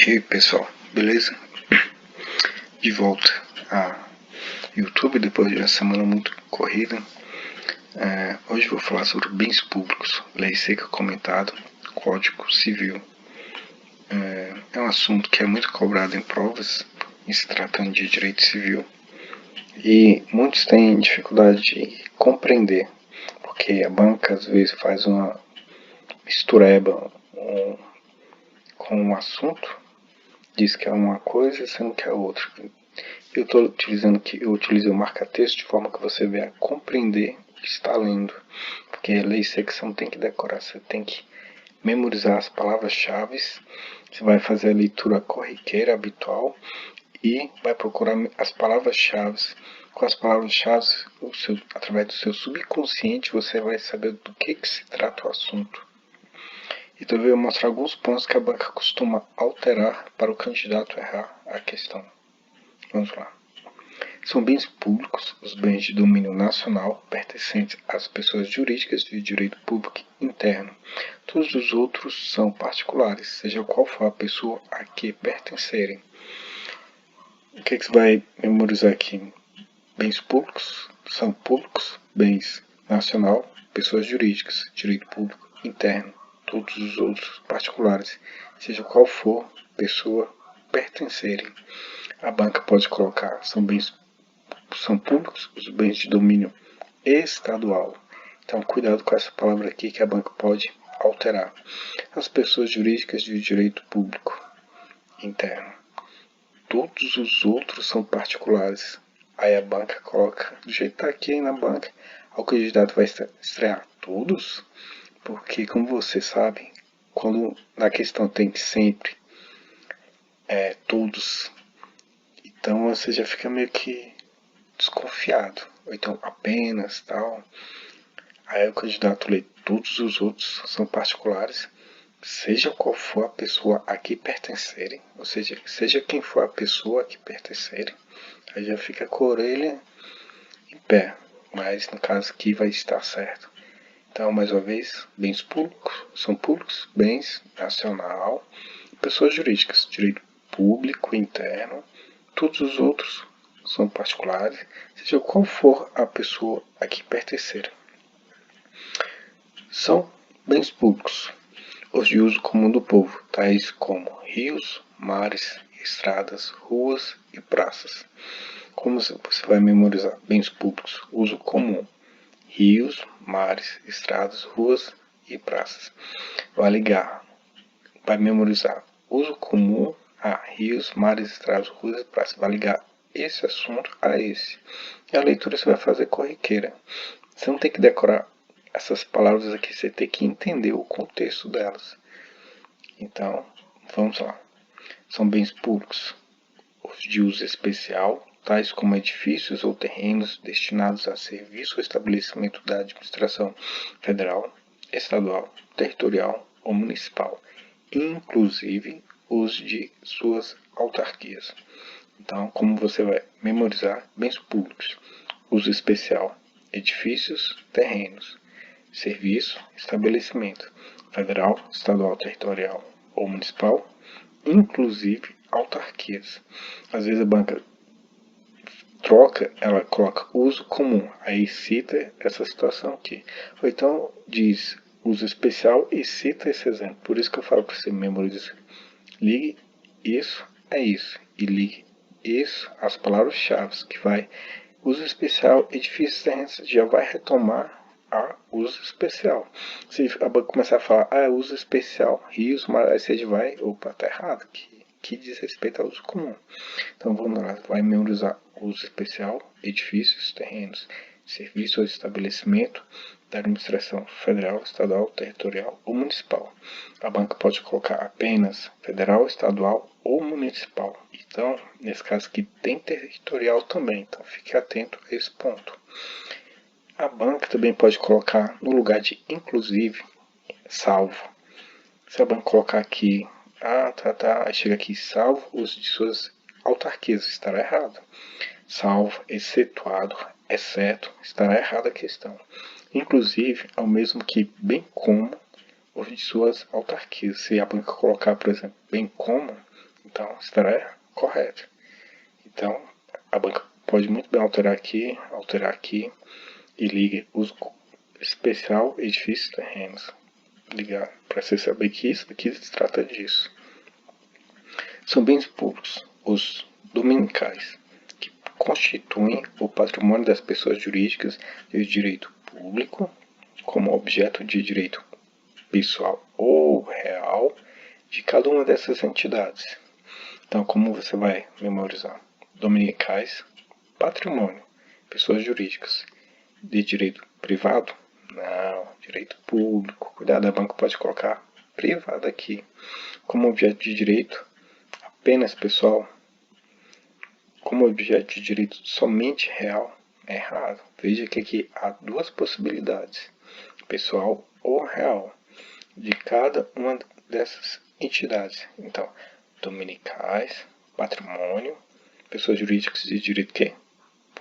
E aí pessoal, beleza? De volta a YouTube depois de uma semana muito corrida. Hoje vou falar sobre bens públicos, lei seca comentada, Código Civil. É um assunto que é muito cobrado em provas, em se tratando de direito civil, e muitos têm dificuldade de compreender, porque a banca às vezes faz uma mistureba com um assunto, diz que é uma coisa sendo que é outra. Eu estou utilizando aqui, eu utilizo o marca-texto de forma que você venha compreender o que está lendo. Porque a lei seca você não tem que decorar, você tem que memorizar as palavras-chave. Você vai fazer a leitura corriqueira, habitual, e vai procurar as palavras-chave. Com as palavras-chave, através do seu subconsciente, você vai saber do que se trata o assunto. Então eu vou mostrar alguns pontos que a banca costuma alterar para o candidato errar a questão. Vamos lá. São bens públicos os bens de domínio nacional pertencentes às pessoas jurídicas de direito público interno. Todos os outros são particulares, seja qual for a pessoa a que pertencerem. O que você vai memorizar aqui? Bens públicos são públicos, bens nacional, pessoas jurídicas, direito público interno. Todos os outros particulares, seja qual for pessoa pertencerem. A banca pode colocar, são públicos os bens de domínio estadual. Então cuidado com essa palavra aqui que a banca pode alterar. As pessoas jurídicas de direito público interno. Todos os outros são particulares. Aí a banca coloca, do jeito que está aqui na banca, o candidato vai estrear todos, porque como você sabe, quando na questão tem que sempre todos, então você já fica meio que desconfiado, ou então apenas tal. Aí o candidato lê todos os outros são particulares, seja qual for a pessoa a que pertencerem, ou seja quem for a pessoa a que pertencerem. Aí já fica com a orelha em pé, mas no caso aqui vai estar certo. Então, mais uma vez, bens públicos são públicos, bens nacional, pessoas jurídicas, direito público interno, todos os outros são particulares, seja qual for a pessoa a que pertencer. São bens públicos, os de uso comum do povo, tais como rios, mares, estradas, ruas e praças. Como você vai memorizar? Bens públicos, uso comum, rios, mares, estradas, ruas e praças. Vai ligar, vai memorizar uso comum a rios, mares, estradas, ruas e praças. Vai ligar esse assunto a esse. E a leitura você vai fazer corriqueira. Você não tem que decorar essas palavras aqui, você tem que entender o contexto delas. Então, vamos lá. São bens públicos, os de uso especial, tais como edifícios ou terrenos destinados a serviço ou estabelecimento da administração federal, estadual, territorial ou municipal, inclusive os de suas autarquias. Então, como você vai memorizar? Bens públicos, uso especial, edifícios, terrenos, serviço, estabelecimento, federal, estadual, territorial ou municipal, inclusive autarquias. Às vezes a banca troca, ela coloca uso comum, aí cita essa situação aqui. Ou então diz uso especial e cita esse exemplo. Por isso que eu falo para você memorizar. Ligue isso a isso e ligue isso às palavras-chave que vai uso especial, edifícios terrenos, já vai retomar a uso especial. Se a banca começar a falar, uso especial, rios, mares, você vai, opa, tá errado, que diz respeito ao uso comum. Então vamos lá, vai memorizar uso especial, edifícios, terrenos, serviço ou estabelecimento da administração federal, estadual, territorial ou municipal. A banca pode colocar apenas federal, estadual ou municipal. Então, nesse caso aqui tem territorial também, então fique atento a esse ponto. A banca também pode colocar no lugar de inclusive, salvo. Se a banca colocar aqui, aí chega aqui, salvo os de suas autarquias, estará errado. Salvo, excetuado, exceto, estará errada a questão. Inclusive, é o mesmo que bem como os de suas autarquias. Se a banca colocar, por exemplo, bem como, Então, estará correto. Então, a banca pode muito bem alterar aqui e ligue uso especial edifícios terrenos. Ligar para você saber que isso aqui se trata disso. São bens públicos, os dominicais, que constituem o patrimônio das pessoas jurídicas de direito público como objeto de direito pessoal ou real de cada uma dessas entidades. Então, como você vai memorizar? Dominicais, patrimônio, pessoas jurídicas. De direito privado? Não, direito público. Cuidado, a banca pode colocar privado aqui. Como objeto de direito, apenas pessoal. Como objeto de direito somente real? É errado. Veja que aqui há duas possibilidades, pessoal ou real, de cada uma dessas entidades. Então, dominicais, patrimônio, pessoas jurídicas de direito que?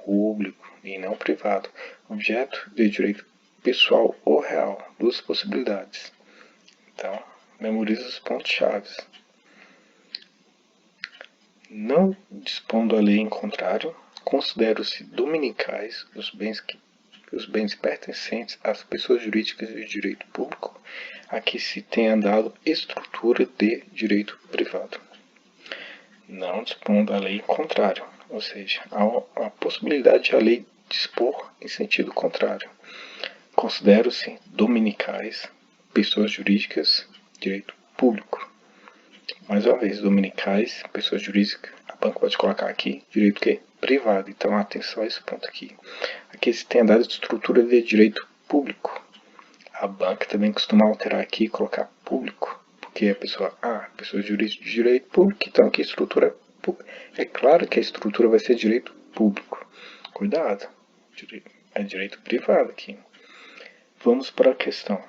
Público e não privado. Objeto de direito pessoal ou real. Duas possibilidades. Então, memorize os pontos-chave. Não dispondo a lei em contrário, considero-se dominicais os bens pertencentes às pessoas jurídicas de direito público a que se tenha dado estrutura de direito privado. Não dispondo a lei em contrário, ou seja, há a possibilidade de a lei dispor em sentido contrário. Considero-se dominicais pessoas jurídicas de direito público. Mais uma vez, dominicais, pessoas jurídicas, a banca pode colocar aqui, direito que? Privado. Então, atenção a esse ponto aqui. Aqui se tem a dada estrutura de direito público. A banca também costuma alterar aqui e colocar público, porque a pessoa, pessoas jurídicas de direito público, então aqui estrutura pública. É claro que a estrutura vai ser direito público. Cuidado, é direito privado aqui. Vamos para a questão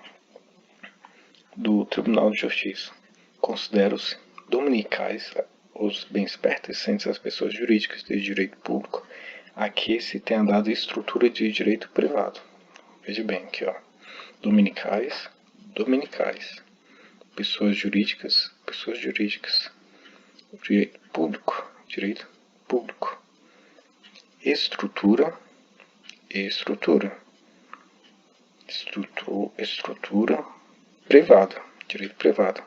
do Tribunal de Justiça. Considero-se dominicais os bens pertencentes às pessoas jurídicas de direito público a que se tenha dado estrutura de direito privado. Veja bem aqui, ó. Dominicais, pessoas jurídicas, direito público, estrutura, privado, direito privado,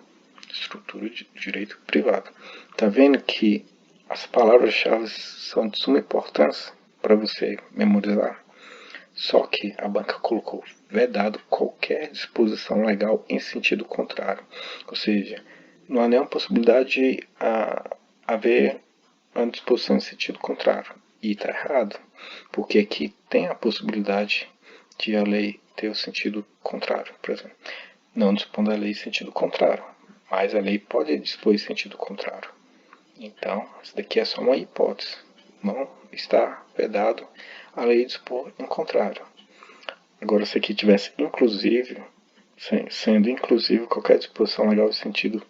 estrutura de direito privado. Tá vendo que as palavras-chave são de suma importância para você memorizar? Só que a banca colocou vedado qualquer disposição legal em sentido contrário. Ou seja, não há nenhuma possibilidade de haver uma disposição em sentido contrário. E está errado, porque aqui tem a possibilidade de a lei ter o sentido contrário. Por exemplo, não dispondo a lei em sentido contrário, mas a lei pode dispor em sentido contrário. Então, isso daqui é só uma hipótese. Não está vedado a lei dispor em contrário. Agora, se aqui tivesse inclusive, sendo inclusive qualquer disposição legal em sentido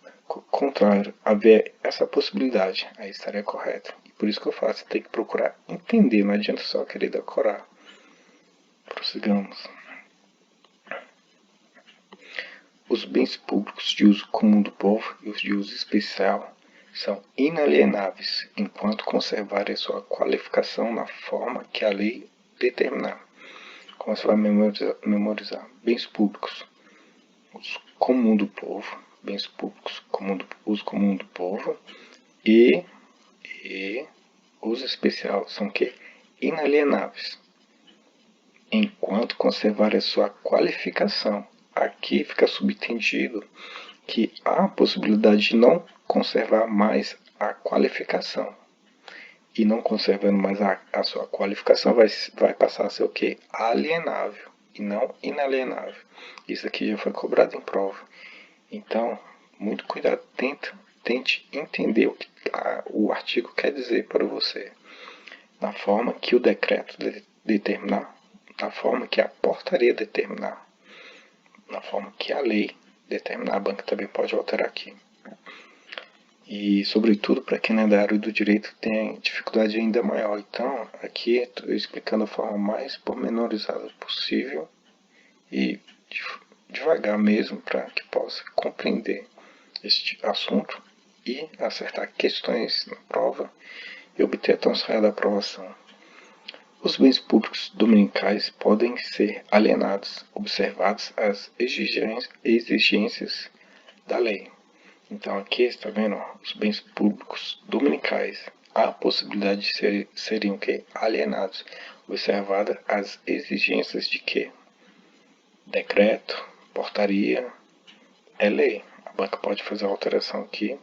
contrário, haver essa possibilidade, aí estaria correto. E por isso que eu faço, tem que procurar entender, não adianta só querer decorar. Prossigamos. Os bens públicos de uso comum do povo e os de uso especial são inalienáveis enquanto conservarem sua qualificação na forma que a lei determinar. Como você vai memorizar? Bens públicos, uso comum do povo, bens públicos, uso comum do povo e uso especial são o quê? Inalienáveis, enquanto conservarem a sua qualificação. Aqui fica subentendido que há a possibilidade de não conservar mais a qualificação. E não conservando mais a sua qualificação, vai passar a ser o quê? Alienável e não inalienável. Isso aqui já foi cobrado em prova. Então, muito cuidado, tente entender o que o artigo quer dizer para você. Na forma que o decreto determinar, na forma que a portaria determinar, na forma que a lei determinar. A banca também pode alterar aqui. E, sobretudo, para quem não é da área do direito, tem dificuldade ainda maior. Então, aqui estou explicando a forma mais pormenorizada possível e devagar mesmo, para que possa compreender este assunto e acertar questões na prova e obter a tão sonhada aprovação. Os bens públicos dominicais podem ser alienados, observadas as exigências da lei. Então aqui está vendo, ó, os bens públicos dominicais. Há a possibilidade de serem o quê? Alienados, observadas as exigências de quê? Decreto, portaria, é lei. A banca pode fazer a alteração aqui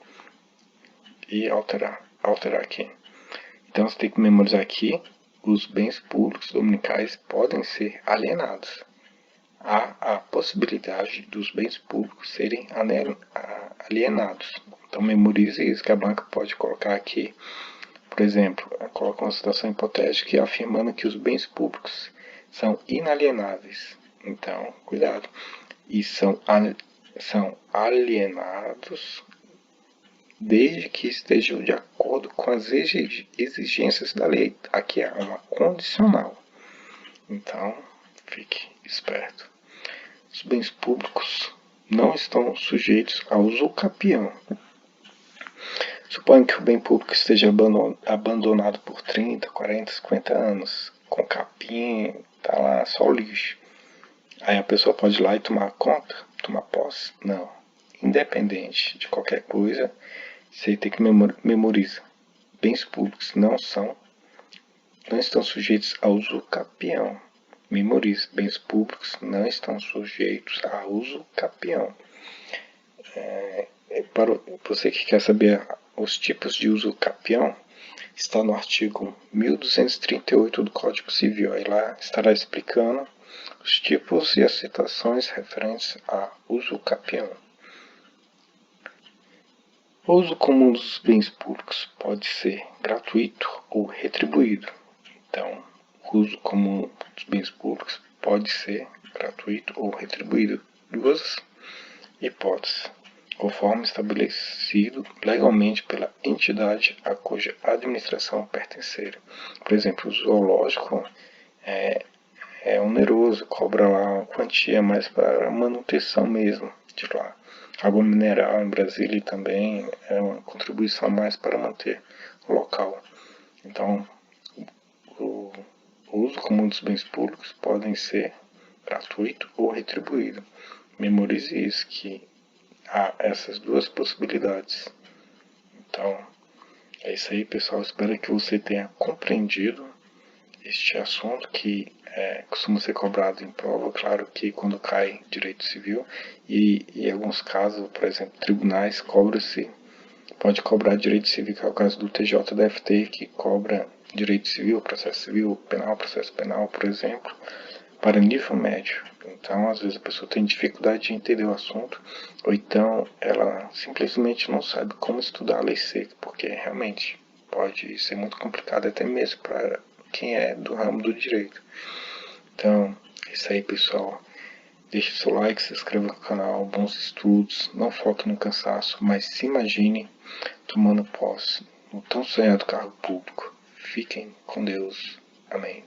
e alterar aqui. Então você tem que memorizar aqui, os bens públicos dominicais podem ser alienados. Há a possibilidade dos bens públicos serem alienados. Então memorize isso, que a banca pode colocar aqui. Por exemplo, coloca uma situação hipotética afirmando que os bens públicos são inalienáveis. Então, cuidado. E são alienados desde que estejam de acordo com as exigências da lei. Aqui é uma condicional. Então, fique esperto. Os bens públicos não estão sujeitos ao uso capião. Suponha que o bem público esteja abandonado por 30, 40, 50 anos, com capim, tá lá só o lixo. Aí a pessoa pode ir lá e tomar conta, tomar posse? Não. Independente de qualquer coisa, você tem que memorizar. Bens públicos não estão sujeitos ao uso capião. Memorize, bens públicos não estão sujeitos a uso capião. Para você que quer saber os tipos de uso capião, está no artigo 1238 do Código Civil. Aí lá estará explicando os tipos e as situações referentes a uso capião. O uso comum dos bens públicos pode ser gratuito ou retribuído. Então, o uso comum dos bens públicos pode ser gratuito ou retribuído. Duas hipóteses, conforme estabelecido legalmente pela entidade a cuja administração pertencer. Por exemplo, o zoológico é oneroso, cobra lá uma quantia mais para manutenção mesmo de lá. Água mineral em Brasília também é uma contribuição a mais para manter o local. Então, o uso comum dos bens públicos podem ser gratuito ou retribuído. Memorize isso, que há essas duas possibilidades. Então, é isso aí, pessoal. Espero que você tenha compreendido este assunto que costuma ser cobrado em prova. Claro que quando cai direito civil e em alguns casos, por exemplo, tribunais, pode cobrar direito civil, que é o caso do TJDFT, que cobra direito civil, processo penal, processo penal, por exemplo, para nível médio. Então, às vezes a pessoa tem dificuldade de entender o assunto, ou então ela simplesmente não sabe como estudar a lei seca, porque realmente pode ser muito complicado até mesmo para quem é do ramo do direito. Então, é isso aí, pessoal. Deixe seu like, se inscreva no canal, bons estudos, não foque no cansaço, mas se imagine tomando posse no tão sonhado cargo público. Fiquem com Deus. Amém.